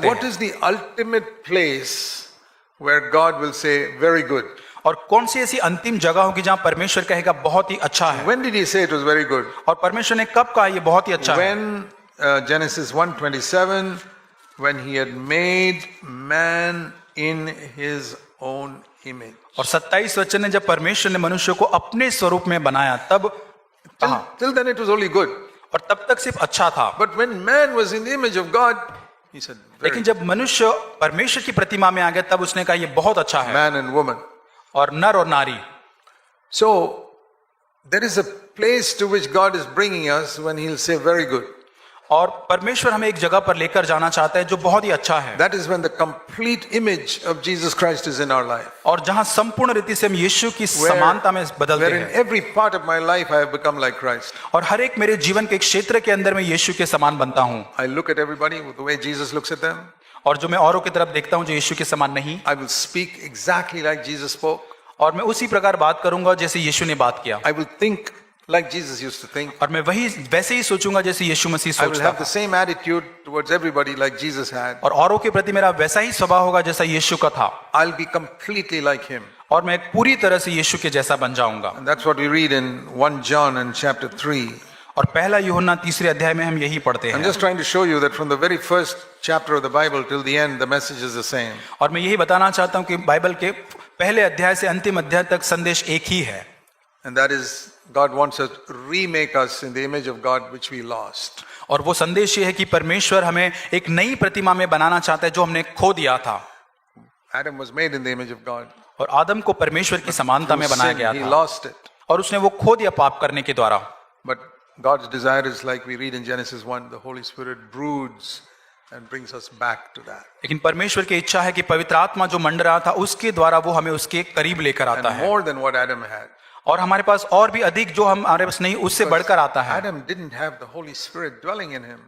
होते what हैं। is the ultimate place where God will say, very good? और कौन सी ऐसी अंतिम जगह होगी जहां परमेश्वर कहेगा बहुत ही अच्छा है? When did he say it was very good? और परमेश्वर ने कब कहा ये बहुत ही अच्छा है? When Genesis 1:27, when he had made man in his own image. और 27 वचन ने जब परमेश्वर ने मनुष्य को अपने स्वरूप में बनाया तब कहा, Till then it was only good. और तब तक सिर्फ अच्छा था। But when man was in the image of God, he said, very लेकिन जब मनुष्य परमेश्वर की प्रतिमा में आ गया तब उसने कहा ये बहुत अच्छा है। man and woman. और नर और नारी। So there is a place to which God is bringing us when he'll say very good. और परमेश्वर हमें एक जगह पर लेकर जाना चाहता है जो बहुत ही अच्छा है। That is when the complete image of Jesus Christ is in our life. और जहां संपूर्ण रीति से हम यीशु की समानता में बदलते Where in हैं। every part of my life I have become like Christ. और हर एक मेरे जीवन के एक क्षेत्र के अंदर मैं यीशु के समान बनता हूं। I look at everybody with the way Jesus looks at them. और जो मैं औरों की तरफ देखता हूं जो यीशु के समान नहीं, I will speak exactly like Jesus spoke. और मैं उसी प्रकार बात करूंगा जैसे यीशु ने बात किया। I will think like Jesus used to think. और मैं वैसे ही सोचूंगा जैसे यीशु मसीह I will सोचता have the था। same attitude towards everybody like Jesus had. और औरों के प्रति मेरा वैसा ही स्वभाव होगा जैसा यीशु का था। I'll be completely like him. और मैं पूरी तरह से यीशु के जैसा बन जाऊंगा। And that's what we read in 1 John in chapter 3. और पहला यूहन्ना 3 अध्याय में हम यही पढ़ते I'm हैं। just trying to show you that from the very first chapter of the Bible till the end, the message is the same. और मैं यही बताना चाहता हूं कि बाइबल के पहले अध्याय से अंतिम अध्याय तक संदेश एक ही है। And that is, God wants us to remake us in the image of God which we lost. और वो संदेश ये है कि परमेश्वर हमें एक नई प्रतिमा में बनाना चाहता है जो हमने खो दिया था। Adam was made in the image of God. और आदम को परमेश्वर की समानता में Through बनाया sin, गया he था lost it. और उसने वो खो दिया पाप करने के द्वारा। But God's desire is, like we read in Genesis 1, the Holy Spirit broods and brings us back to that. लेकिन परमेश्वर की इच्छा है कि पवित्र आत्मा जो मंडरा रहा था उसके द्वारा वो हमें उसके करीब लेकर आता And है। more than what Adam had. और हमारे पास और भी अधिक जो हमारे पास नहीं उससे बढ़कर आता है। Adam didn't have the Holy Spirit dwelling in him.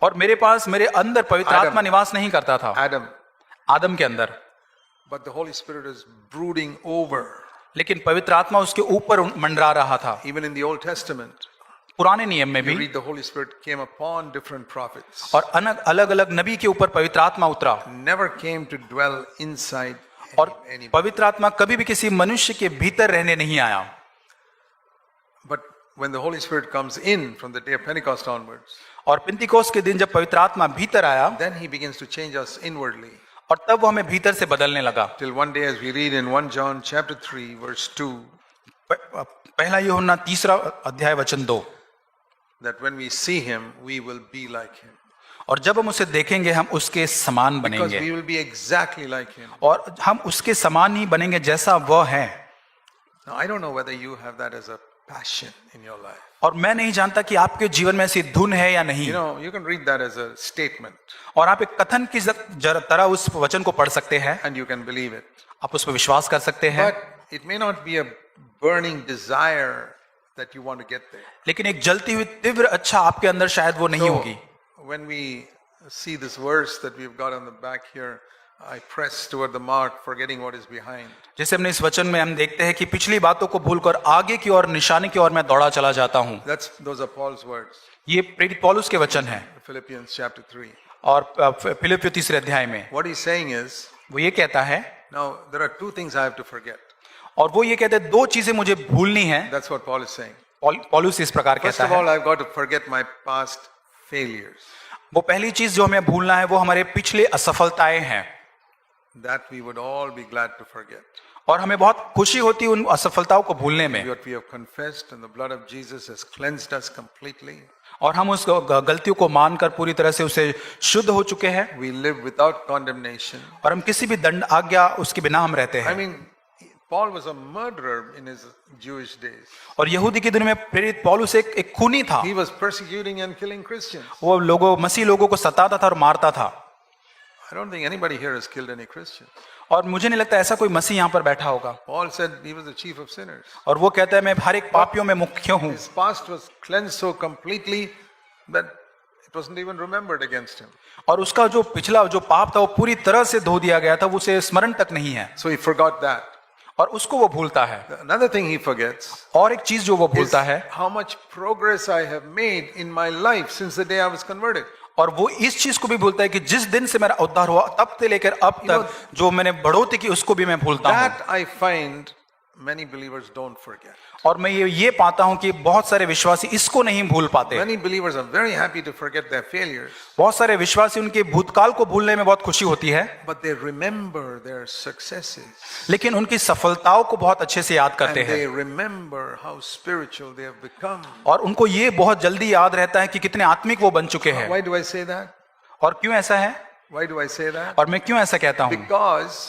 और मेरे पास मेरे अंदर पवित्र Adam. आत्मा निवास नहीं करता था Adam. आदम के अंदर, But the Holy Spirit is brooding over. लेकिन पवित्र आत्मा उसके ऊपर मंडरा रहा था। Even in the Old Testament, पुराने नियम में you भी read the Holy Spirit came upon different prophets. और अलग अलग नबी के ऊपर पवित्र आत्मा उतरा। Never came to dwell inside और anybody. पवित्र आत्मा कभी भी किसी मनुष्य के भीतर रहने नहीं आया। But when the Holy Spirit comes in from the day of Pentecost onwards, और पिंतीकोस के दिन जब पवित्र आत्मा भीतर आया then he begins to change us inwardly. और तब वो हमें भीतर से बदलने लगा। Till one day, as we read in 1 John chapter 3 verse 2, पहला यूहन्ना 3 अध्याय वचन 2, that when we see him, we will be like him. और जब हम उसे देखेंगे हम उसके समान Because बनेंगे we will be exactly like him. और हम उसके समान ही बनेंगे जैसा वह है। Now, I don't know whether you have that as a passion in your life. और मैं नहीं जानता कि आपके जीवन में ऐसी धुन है या नहीं। You know, you can read that as a statement और आप एक कथन की तरह उस वचन को पढ़ सकते हैं, and you can believe it. आप उस पर विश्वास कर सकते हैं, But it may not be a burning desire that you want to get there. लेकिन एक जलती हुई तीव्र अच्छा आपके अंदर शायद वो नहीं होगी। When we see this verse that we've got on the back here, I press toward the mark, forgetting what is behind. जैसे हमने इस वचन में हम देखते हैं कि पिछली बातों को भूलकर आगे की ओर निशाने की ओर मैं दौड़ा चला जाता हूं। Those are Paul's words. ये प्रेरित पौलुस के वचन हैं। Philippians chapter 3. और फिलिप्पियों 3 अध्याय में What he's saying is, वो ये कहता है, now there are two things I have to forget. और वो ये कहते हैं दो चीजें मुझे भूलनी है। That's what Paul is saying. पौलुस इस प्रकार First कहता of all, है, I've got to forget my past failures. वो पहली चीज जो हमें भूलना है वो हमारे पिछले असफलताएं हैं। That we would all be glad to forget. और हमें बहुत खुशी होती है उन असफलताओं को भूलने में। What we have confessed and the blood of Jesus has cleansed us completely. और हम उस गलतियों को मानकर पूरी तरह से उसे शुद्ध हो चुके हैं। We live without condemnation. और हम किसी भी दंड आज्ञा उसके बिना हम रहते I हैं। mean, Paul was a murderer in his Jewish days. और यहूदी के दिनों में प्रेरित पौलुस एक खूनी था। He was persecuting and killing Christians. वो मसीह लोगों को सताता था और मारता था। I don't think anybody here has killed any Christian. और मुझे नहीं लगता ऐसा कोई मसीह यहाँ पर बैठा होगा। Paul said he was the chief of sinners. और वो कहता है मैं हर एक पापियों में मुख्य हूँ। His past was cleansed so completely that it wasn't even remembered against him. और उसका जो पिछला जो पाप था वो पूरी तरह से धो दिया गया था, वो उसे स्मरण तक नहीं है। So he forgot that. और उसको वो भूलता है। Another thing he forgets और एक चीज जो वो is भूलता है, how much progress I have made in my life since the day I was converted. और वो इस चीज को भी भूलता है कि जिस दिन से मेरा उद्धार हुआ तब से लेकर अब तक जो मैंने बढ़ोतरी की उसको भी मैं भूलता हूँ। That I find many believers don't forget. और मैं ये पाता हूँ कि बहुत सारे विश्वासी इसको नहीं भूल पाते। Many believers are very happy to forget their failures, बहुत सारे विश्वासी उनके भूतकाल को भूलने में बहुत खुशी होती है, but they remember their successes. लेकिन उनकी सफलताओं को बहुत अच्छे से याद And करते हैं they remember how spiritual they have become. और उनको ये बहुत जल्दी याद रहता है कि कितने आत्मिक वो बन चुके हैं। Why do I say that? और क्यों ऐसा है? Why do I say that? और मैं क्यों ऐसा कहता हूँ? Because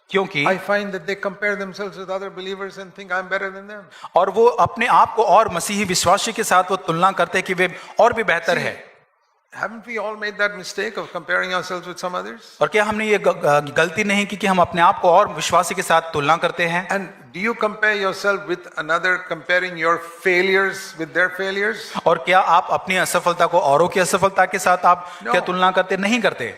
क्योंकि I find that they compare themselves with other believers and think I'm better than them. और वो अपने आप को और मसीही विश्वासी के साथ वो तुलना करते हैं कि वे और भी बेहतर है। Haven't we all made that mistake of comparing ourselves with some others? और क्या हमने ये गलती नहीं की कि हम अपने आप को और विश्वासी के साथ तुलना करते हैं? And do you compare yourself with another, comparing your failures with their failures? और क्या आप अपनी असफलता को औरों की असफलता के साथ आप क्या तुलना करते? नहीं करते।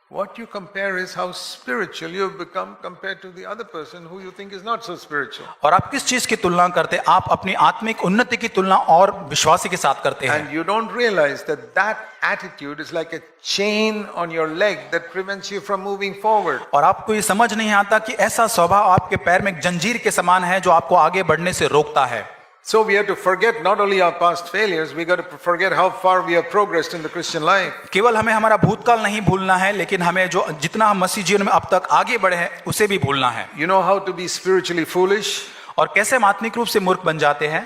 What you compare is how spiritual you have become compared to the other person who you think is not so spiritual. और आप किस चीज की तुलना करते? आप अपनी आत्मिक उन्नति की तुलना और विश्वासी के साथ करते हैं। And you don't realize that that attitude is like a chain on your leg that prevents you from moving forward. और आपको ये समझ नहीं आता कि ऐसा स्वभाव आपके पैर में एक जंजीर के समान है जो आपको आगे बढ़ने से रोकता है। So we have to forget not only our past failures, we got to forget how far we have progressed in the Christian life. केवल हमें हमारा भूतकाल नहीं भूलना है, लेकिन हमें जो जितना हम मसीह जीवन में अब तक आगे बढ़े हैं उसे भी भूलना है। You know how to be spiritually foolish? और कैसे हम आत्मिक रूप से मूर्ख बन जाते हैं?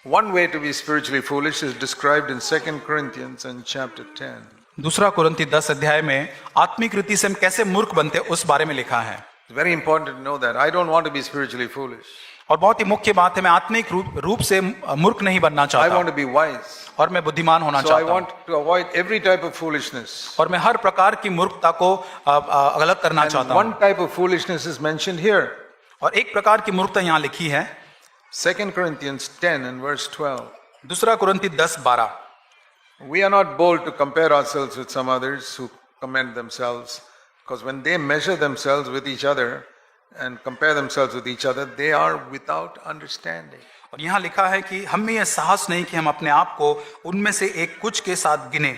One way to be spiritually foolish is described in 2 Corinthians and chapter 10. दूसरा कुरिन्ती 10 अध्याय में आत्मिक रीति से हम कैसे मूर्ख बनते हैं उस बारे में लिखा है। It's very important to know that. I don't want to be spiritually foolish. और बहुत ही मुख्य बात है, मैं आत्मिक रूप से मूर्ख नहीं बनना I चाहता want to be wise. और मैं बुद्धिमान होना So I चाहता हूँ want to avoid every type of foolishness. और मैं हर प्रकार की मूर्खता को अलग करना And चाहता one हूँ। type of foolishness is mentioned here. और एक प्रकार की मूर्खता यहाँ लिखी है 2 Corinthians 10 and verse 12. दूसरा कुरिन्ती 10:12। We are not bold to compare ourselves with some others who commend themselves, because when they measure themselves with each other and compare themselves with each other, they are without understanding. और यहाँ लिखा है कि हम में यह साहस नहीं कि हम अपने आप को उनमें से एक कुछ के साथ गिने,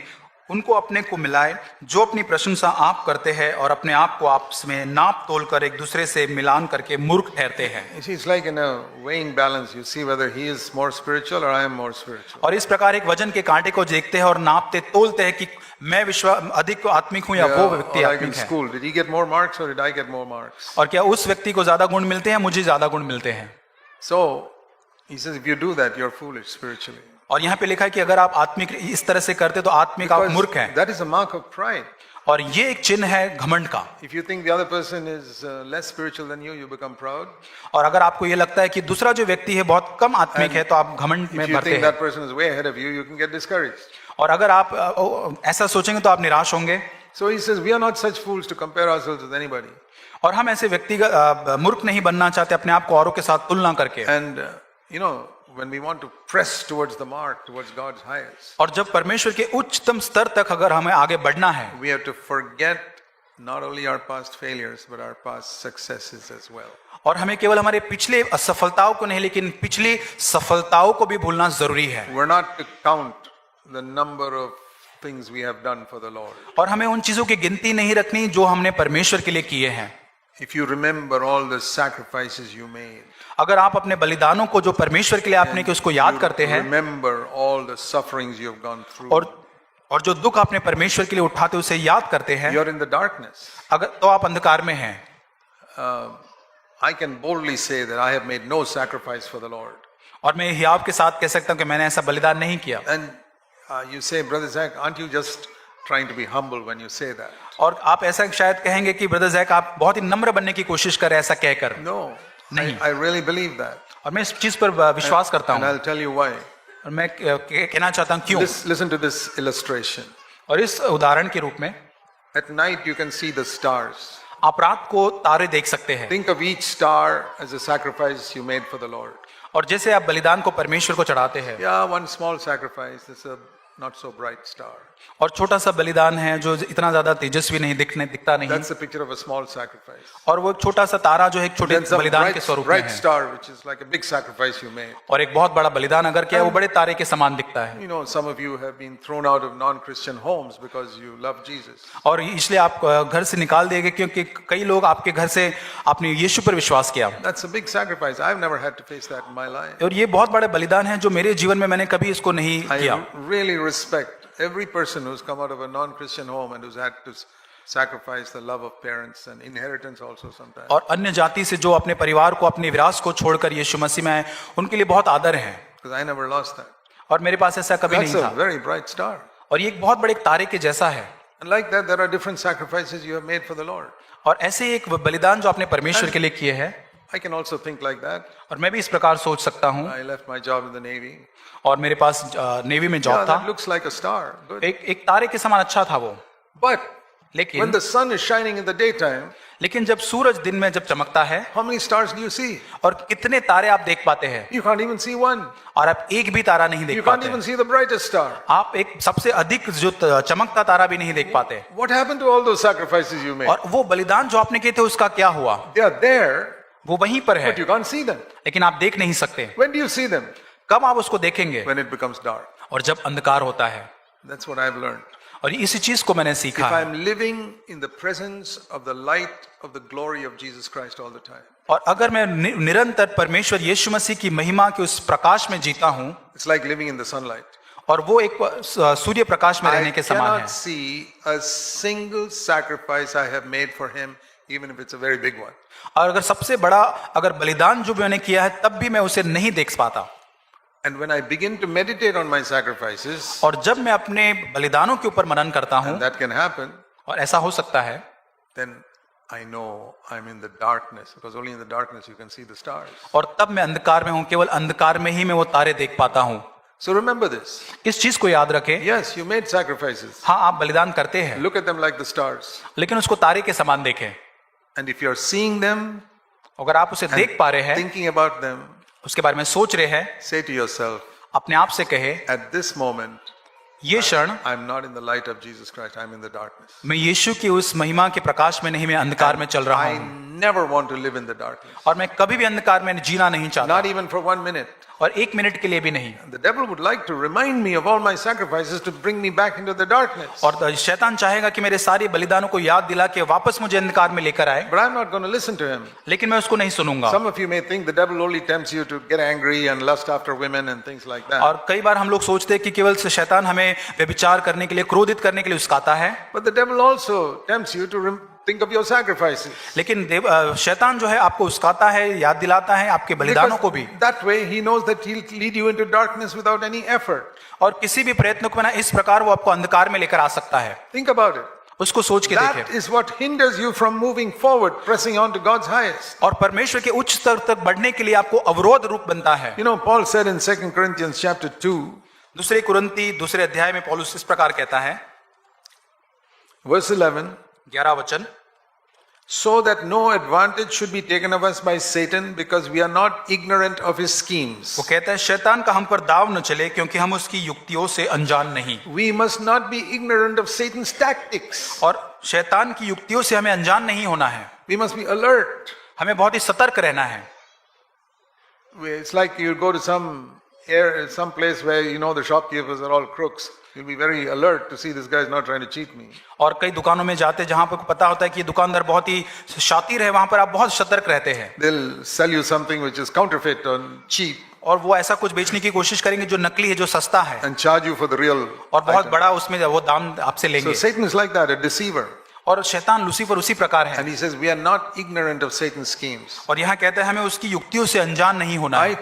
उनको अपने को मिलाए जो अपनी प्रशंसा आप करते हैं और अपने आप को आपस में नाप तोल कर एक दूसरे से मिलान करके मूर्ख ठहरते हैं। You see, it's like in a weighing balance, you see whether he is more spiritual or I am more spiritual. और इस प्रकार एक वजन के कांटे को देखते हैं और नापते तोलते हैं कि मैं अधिक आत्मिक हूं या वो व्यक्ति Or like in आत्मिक है। school, did he get more marks or did I get more marks? और क्या उस व्यक्ति को ज्यादा गुण मिलते हैं, मुझे ज्यादा गुण मिलते हैं? So he says, if you do that, you're foolish spiritually. और यहाँ पे लिखा है कि अगर आप आत्मिक इस तरह से करते तो आत्मिक आप मूर्ख हैं। That is a mark of pride. और ये एक चिन्ह है घमंड का। If you think the other person is less spiritual than you, you become proud. और अगर आपको ये लगता है कि दूसरा जो व्यक्ति है बहुत कम आत्मिक है तो आप घमंड में If you भरते think हैं। that person is way ahead of you, you can get discouraged. और अगर आप ऐसा सोचेंगे तो आप निराश होंगे। So he says, we are not such fools to compare ourselves with anybody. और हम ऐसे व्यक्तिगत मूर्ख नहीं बनना चाहते अपने आप को औरों के साथ तुलना करके। And you know, when we want to press towards the mark, towards God's highest, और जब परमेश्वर के उच्चतम स्तर तक अगर हमें आगे बढ़ना है we have to forget not only our past failures, but our past successes as well. और हमें केवल हमारे पिछले असफलताओं को नहीं लेकिन पिछली सफलताओं को भी भूलना जरूरी है। We're not to count the number of things we have done for the Lord. और हमें उन चीजों की गिनती नहीं रखनी जो हमने परमेश्वर के लिए किए हैं। If you remember all the sacrifices you made, अगर आप अपने बलिदानों को जो परमेश्वर के लिए आपने कि उसको याद करते हैं remember all the sufferings you have gone through, और जो दुख आपने परमेश्वर के लिए उठाते उसे याद करते हैं, you're in the darkness. अगर तो आप अंधकार में हैं। I can boldly say that I have made no sacrifice for the Lord. और मैं हियाव के साथ कह सकता हूं कि मैंने ऐसा बलिदान नहीं किया। And you say, Brother Zach, aren't you just trying to be humble when you say that? और आप ऐसा शायद कहेंगे कि ब्रदर जैक आप बहुत ही नम्र बनने की कोशिश कर रहे हैं ऐसा कहकर। No, नहीं। I really believe that. और मैं इस चीज पर विश्वास करता And हूँ I'll tell you why. और मैं कहना चाहता हूँ क्यों। Listen to this illustration. और इस उदाहरण के रूप में At night you can see the stars. आप रात को तारे देख सकते हैं Think of each star as a sacrifice you made for the Lord. और जैसे आप बलिदान को परमेश्वर को चढ़ाते हैं, Yeah, one small sacrifice. It's a not so bright star. और छोटा सा बलिदान है जो इतना ज्यादा तेजस्वी नहीं दिखता नहीं, That's the picture of a small sacrifice. और वो एक छोटा सा तारा जो है एक छोटे Then some बलिदान के bright, स्वरूप में bright है, star, which is like a big sacrifice you made. और एक बहुत बड़ा बलिदान अगर किया है वो बड़े तारे के समान दिखता है। You know, some of you have been thrown out of non-Christian homes because you love Jesus. और इसलिए आप घर से निकाल दिए गए क्योंकि कई लोग आपके घर से आपने यीशु पर विश्वास किया, That's a big sacrifice. I've never had to face that in my life. और ये बहुत बड़े बलिदान है जो मेरे जीवन में मैंने कभी इसको नहीं किया। I really respect every person who's come out of a non-Christian home and who's had to sacrifice the love of parents and inheritance also sometimes. और अन्य जाति से जो अपने परिवार को अपने विरासत को छोड़कर यीशु मसीह में आए उनके लिए बहुत आदर है, Because I never lost that. और मेरे पास ऐसा कभी That's नहीं a था, very bright star. और ये एक बहुत बड़े तारे के जैसा है। And like that, there are different sacrifices you have made for the Lord. और ऐसे एक बलिदान जो आपने परमेश्वर के लिए किए हैं, I can also think like that. और मैं भी इस प्रकार सोच सकता हूँ, I left my job in the Navy. और मेरे पास नेवी में Yeah, जॉब that था, looks like a star. Good. एक तारे के समान अच्छा था वो, But when लेकिन the sun is shining in the daytime, जब सूरज दिन में जब चमकता है, how many stars do you see? और कितने तारे आप देख पाते हैं, You can't even see one. और आप एक भी तारा नहीं देख You can't पाते, even see the brightest star. आप एक सबसे अधिक जो चमकता तारा भी नहीं देख पाते। What happened to all those sacrifices you made? और वो बलिदान जो आपने किए थे उसका क्या हुआ? They are there, वो वहीं पर है, but you can't see them. लेकिन आप देख नहीं सकते। When do you see them? कब आप उसको देखेंगे? When it becomes dark. और जब अंधकार होता है। That's what I've learned. और इसी चीज को मैंने If सीखा है। I'm living in the presence of the light of the glory of Jesus Christ all the time, और अगर मैं निरंतर परमेश्वर यीशु मसीह की महिमा के उस प्रकाश में जीता हूं, it's like living in the sunlight. और वो एक सूर्य प्रकाश में रहने I के समान cannot है, see a single sacrifice I have made for Him, even if it's a very big one. और अगर सबसे बड़ा अगर बलिदान जो मैंने किया है तब भी मैं उसे नहीं देख पाता। And when I begin to meditate on my sacrifices, और जब मैं अपने बलिदानों के ऊपर मनन करता हूं, and that can happen, और ऐसा हो सकता है, then I know I'm in the darkness, because only in the darkness you can see the stars. और तब मैं अंधकार में हूं, केवल अंधकार में ही मैं वो तारे देख पाता हूं। So remember this. इस चीज को याद रखें। Yes, you made sacrifices. हाँ, आप बलिदान करते हैं, Look at them like the stars. लेकिन उसको तारे के समान देखें। And if you're seeing them, अगर आप उसे देख पा रहे हैं, thinking about them, उसके बारे में सोच रहे हैं, say to yourself, अपने आप से कहे, at this moment, ये क्षण I'm not in the light of Jesus Christ, I'm in the darkness. मैं यीशु की उस महिमा के प्रकाश में नहीं, मैं अंधकार में चल रहा I हूं, never want to live in the darkness. और मैं कभी भी अंधकार में जीना नहीं चाहता, Not even for 1 minute. और एक मिनट के लिए भी नहीं। The devil would like to remind me of all my sacrifices to bring me back into the darkness. और शैतान चाहेगा कि मेरे सारे बलिदानों को याद दिला के वापस मुझे अंधकार में लेकर आए, But I'm not going to listen to him. लेकिन मैं उसको नहीं सुनूंगा। Some of you may think the devil only tempts you to get angry and lust after women and things like that. और कई बार हम लोग सोचते हैं कि केवल शैतान हमें व्यभिचार करने के लिए, क्रोधित करने के लिए उस्काता है, But the devil also tempts you to think of your sacrifices. लेकिन शैतान जो है आपको उस्काता है, याद दिलाता है आपके बलिदानों को भी, That way he knows that he'll lead you into darkness without any effort. और किसी भी प्रयत्न को बिना इस प्रकार वो आपको अंधकार में लेकर आ सकता है। Think about it. उसको सोच के That देखें। is what hinders you from moving forward, pressing on to God's highest. और परमेश्वर के उच्च स्तर तक बढ़ने के लिए आपको अवरोध रूप बनता है। You know, Paul said in 2 Corinthians chapter 2, दूसरे कुरिन्ती दूसरे अध्याय में पौलुस इस प्रकार कहता है, verse 11, 11 वचन, so that no advantage should be taken of us by Satan, because we are not ignorant of his schemes. वो कहता है शैतान का हम पर दाव न चले क्योंकि हम उसकी युक्तियों से अनजान नहीं। We must not be ignorant of Satan's tactics. और शैतान की युक्तियों से हमें अनजान नहीं होना है, We must be alert. हमें बहुत ही सतर्क रहना है। It's like you go to some place where you know the shopkeepers are all crooks. You'll be very alert to see this guy is not trying to cheat me. और कई दुकानों में जाते जहां पर पता होता है कि ये दुकानदार बहुत ही शातिर है, वहां पर आप बहुत सतर्क रहते हैं। They'll sell you something which is counterfeit or cheap और वो ऐसा कुछ बेचने की कोशिश करेंगे जो नकली है, जो सस्ता है, and charge you for the real. और बहुत item. बड़ा उसमें वो दाम आपसे So लेंगे। Satan is like that, a deceiver. और शैतान लूसीफर उसी प्रकार है। And he says we are not ignorant of Satan's schemes. और यहाँ कहता है हमें उसकी युक्तियों से अनजान नहीं होना है।